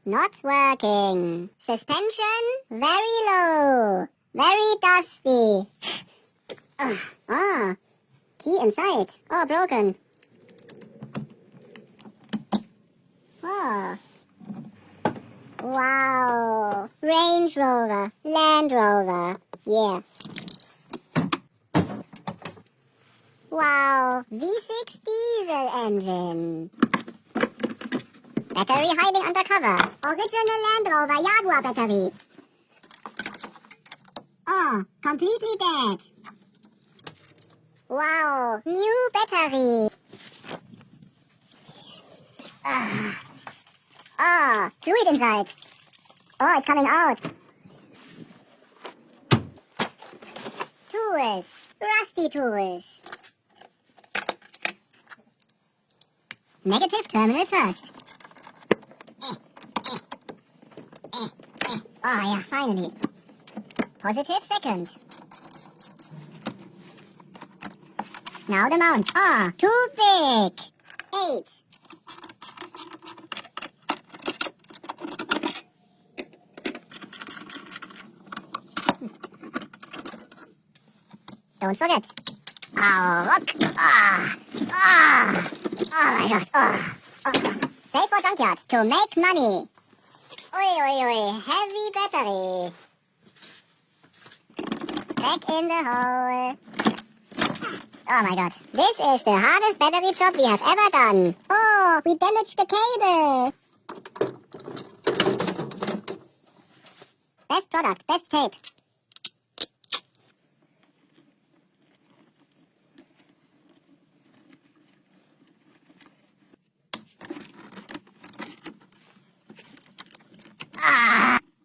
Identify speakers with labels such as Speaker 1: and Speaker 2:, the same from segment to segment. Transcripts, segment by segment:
Speaker 1: Not working. Suspension very low. Very dusty. Key inside. Oh, broken. Oh. Wow. Range Rover. Land Rover. Yeah. Wow. V6 diesel engine. Battery hiding under cover. Original Land Rover Jaguar battery. Oh, completely dead. Wow. New battery. Fluid inside. Oh, it's coming out. Tools. Rusty tools. Negative terminal first. Oh, yeah, finally. Positive second. Now the mount. Oh, too big. 8. Don't forget. Oh, look. Oh my god. Save for junkyard to make money. Oi. Heavy battery. Back in the hole. Oh my god. This is the hardest battery job we have ever done. Oh, we damaged the cable. Best product, best tape.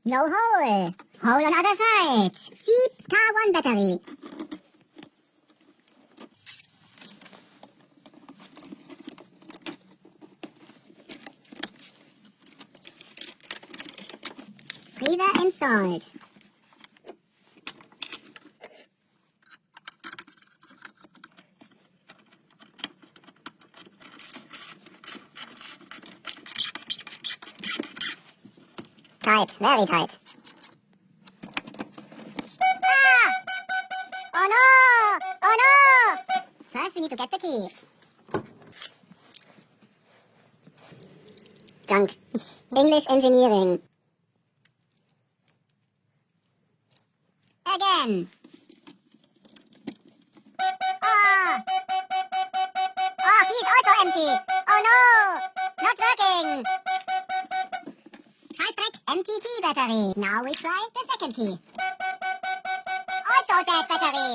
Speaker 1: No hole. Hole on other side. Cheap car 1 battery. Reader installed. Tight, very tight. Oh no! First we need to get the key. Junk. English engineering. Again. Key is also empty. Oh no! Not working. Try strike empty key battery. Now we try the second key. Also dead battery.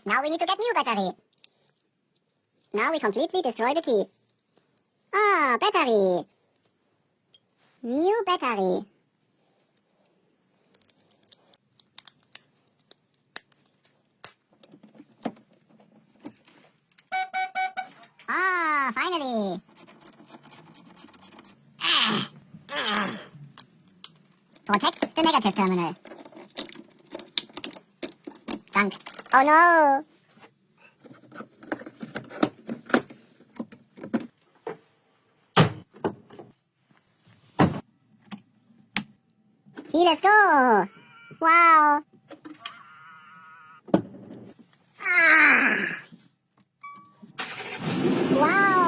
Speaker 1: Now we need to get new battery. Now we completely destroy the key. Battery. New battery. Finally. Protect the negative terminal. Junk. Oh no! Let's go! Wow! Wow!